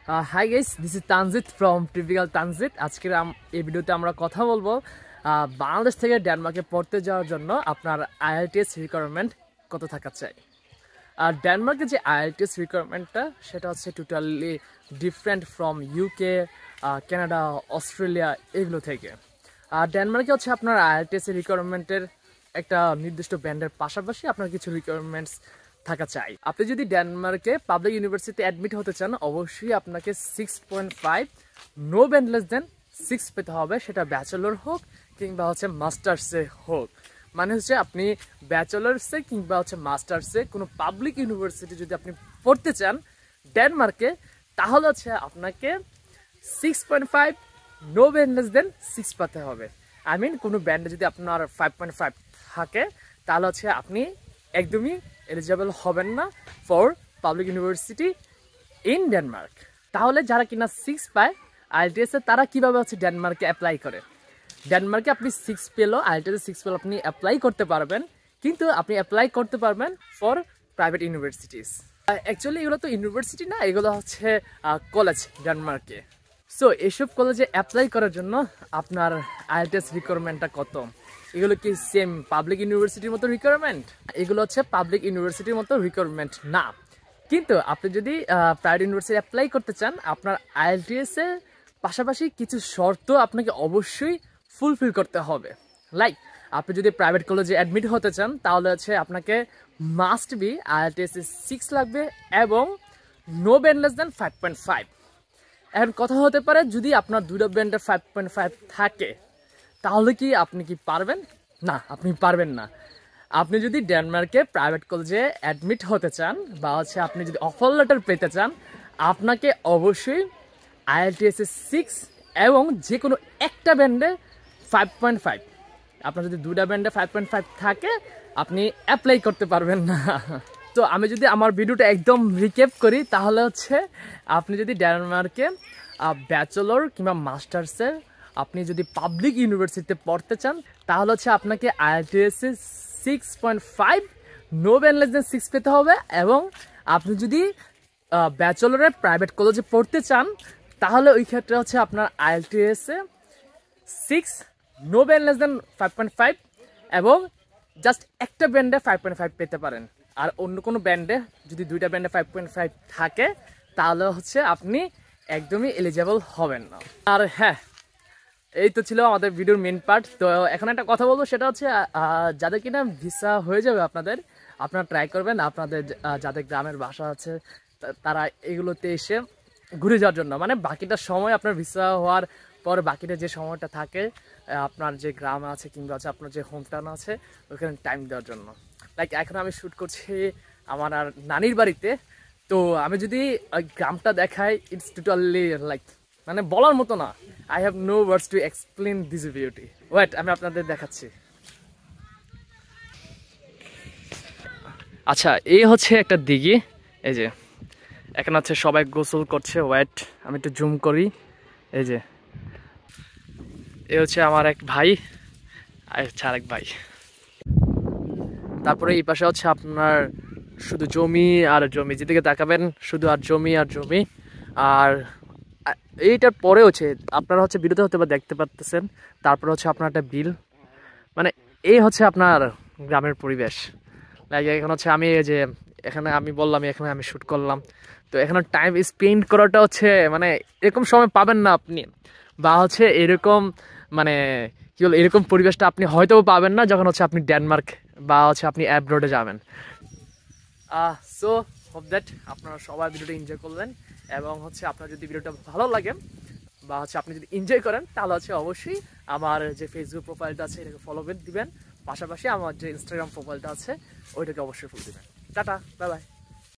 Hi guys, this is Tanjid from typical Tanjid. আজকের এই ভিডিওতে আমরা কথা বলবো বাংলাদেশ থেকে ডেনমার্কে পড়তে যাওয়ার জন্য আপনার আইএলটিএস রিকোয়ারমেন্ট কত থাকা চাই। আর ডেনমার্কে যে আইএলটিএস রিকোয়ারমেন্টটা সেটা হচ্ছে totally different from UK, Canada, Australia এগুলো থেকে। আর ডেনমার্কে হচ্ছে আপনার আইএলটিএস রিকোয়ারমেন্টের একটা নির্দিষ্ট ব্যান্ডের পাশাপাশি আপনার কিছু রিকোয়ারমেন্টস থাকা চাই। আপনি যদি ডেনমার্কে পাবলিক ইউনিভার্সিটি অ্যাডমিট হতে চান, অবশ্যই আপনাকে 6.5 নো ব্যান্ড লেস দেন 6 পেতে হবে, সেটা ব্যাচেলর হোক কিংবা হচ্ছে মাস্টার্সে হোক। মানে হচ্ছে আপনি ব্যাচেলার্সে কিংবা হচ্ছে মাস্টার্সে কোনো পাবলিক ইউনিভার্সিটি যদি আপনি পড়তে চান ডেনমার্কে, তাহলে হচ্ছে আপনাকে 6.5 নো ব্যান্ড লেস দেন 6 পেতে হবে। আই মিন কোনো ব্যান্ডে যদি আপনার 5.5 থাকে তাহলে হচ্ছে আপনি একদমই এলিজিবল হবেন না for public university in Denmark. তাহলে যারা কিনা 6 পায় আইএলটিএসে, তারা কিভাবে হচ্ছে ডেনমার্কে অ্যাপ্লাই করে? ডেনমার্কে আপনি 6 পেলেও আইএলটিএসে 6 পেলেও আপনি অ্যাপ্লাই করতে পারবেন, কিন্তু আপনি অ্যাপ্লাই করতে পারবেন ফর প্রাইভেট ইউনিভার্সিটিস। অ্যাকচুয়ালি এগুলো তো ইউনিভার্সিটি না, এগুলো হচ্ছে কলেজ ডেনমার্কে। সো এইসব কলেজে অ্যাপ্লাই করার জন্য আপনার আইএলটিএস রিকোয়ারমেন্টটা কত? এগুলো কি সেম পাবলিক ইউনিভার্সিটির মতো রিকোয়ারমেন্ট? এগুলো হচ্ছে পাবলিক ইউনিভার্সিটির মতো রিকোয়ারমেন্ট না, কিন্তু আপনি যদি প্রাইভেট ইউনিভার্সিটি অ্যাপ্লাই করতে চান, আপনার আইএলটিএস এর পাশাপাশি কিছু শর্ত আপনাকে অবশ্যই ফুলফিল করতে হবে। লাইক আপনি যদি প্রাইভেট কলেজে অ্যাডমিট হতে চান, তাহলে হচ্ছে আপনাকে মাস্ট বি আইএলটিএস 6 লাগবে এবং নো ব্যান্ড লেস দেন 5.5। এখন কথা হতে পারে, যদি আপনার দুটো ব্যান্ডে 5.5 থাকে তাহলে কি আপনি কি পারবেন? না, আপনি পারবেন না। আপনি যদি ডেনমার্কে প্রাইভেট কলেজে অ্যাডমিট হতে চান বা হচ্ছে আপনি যদি অফার লেটার পেতে চান, আপনাকে অবশ্যই আইএলটিএস 6 এবং যে কোনো একটা ব্যান্ডে 5.5। আপনার যদি দুটা ব্যান্ডে 5.5 থাকে আপনি অ্যাপ্লাই করতে পারবেন না। তো আমি যদি আমার ভিডিওটা একদম রিক্যাপ করি, তাহলে হচ্ছে আপনি যদি ডেনমার্কে ব্যাচেলর কিংবা মাস্টার্সের আপনি যদি পাবলিক ইউনিভার্সিটিতে পড়তে চান, তাহলে হচ্ছে আপনাকে IELTS 6.5 no band less than 6 পেতে হবে। এবং আপনি যদি ব্যাচেলরের প্রাইভেট কলেজে পড়তে চান, তাহলে ওই ক্ষেত্রে হচ্ছে আপনার IELTS 6 no band less than 5.5 এবং জাস্ট একটা ব্যান্ডে 5.5 পেতে পারেন। আর অন্য কোনো ব্যান্ডে যদি দুইটা ব্যান্ডে 5.5 থাকে তাহলে হচ্ছে আপনি একদমই এলিজেবল হবেন না। আর হ্যাঁ, এই তো ছিল আমাদের ভিডিওর মেন পার্ট। তো এখন একটা কথা বলবো, সেটা হচ্ছে যাদের কিনা ভিসা হয়ে যাবে আপনারা ট্রাই করবেন আপনাদের যাদের গ্রামের বাসা আছে তারা এগুলোতে এসে ঘুরে যাওয়ার জন্য। মানে বাকিটা সময় আপনার ভিসা হওয়ার পর বাকিটা যে সময়টা থাকে আপনার যে গ্রাম আছে কিংবা হচ্ছে আপনার যে হোম টাউন আছে ওইখানে টাইম দেওয়ার জন্য। লাইক এখন আমি শ্যুট করছি আমার আর নানির বাড়িতে, তো আমি যদি গ্রামটা দেখাই, ইটস টোটালি লাইক মানে বলার মতো না। I have no words to explain this beauty. Wait, আমি আপনাদের দেখাচ্ছি। আচ্ছা, এই হচ্ছে একটা দিঘি, এই যে এখানে হচ্ছে সবাই গোসল করছে। ওয়েট, আমি একটু জুম করি। এই যে এই হচ্ছে আমার এক ভাই আর হচ্ছে আরেক ভাই। তারপরে এই পাশে হচ্ছে আপনার শুধু জমি আর জমি, যেদিকে তাকাবেন শুধু আর জমি আর জমি। আর এইটার পরে হচ্ছে আপনারা হচ্ছে ভিডিওতে হতে বা দেখতে পাচ্ছেন, তারপরে হচ্ছে আপনার একটা বিল। মানে এই হচ্ছে আপনার গ্রামের পরিবেশ। লাইক এখন হচ্ছে আমি এই যে এখানে আমি বললাম এখানে আমি শ্যুট করলাম, তো এখানে টাইম স্পেন্ড করাটা হচ্ছে মানে এরকম সময় পাবেন না আপনি, বা হচ্ছে এরকম মানে কি বল এরকম পরিবেশটা আপনি হয়তো পাবেন না যখন হচ্ছে আপনি ডেনমার্ক বা হচ্ছে আপনি অ্যাব্রোডে যাবেন। সো হোপ দ্যাট আপনারা সবাই ভিডিওটা এনজয় করলেন, এবং হচ্ছে আপনার যদি ভিডিওটা ভালো লাগে বা হচ্ছে আপনি যদি এনজয় করেন, তাহলে হচ্ছে অবশ্যই আমার যে ফেসবুক প্রোফাইলটা আছে এটাকে ফলো দিবেন, পাশাপাশি আমার যে ইনস্টাগ্রাম প্রোফাইলটা আছে ওইটাকে অবশ্যই ফলো দিবেন। Tata, bye bye.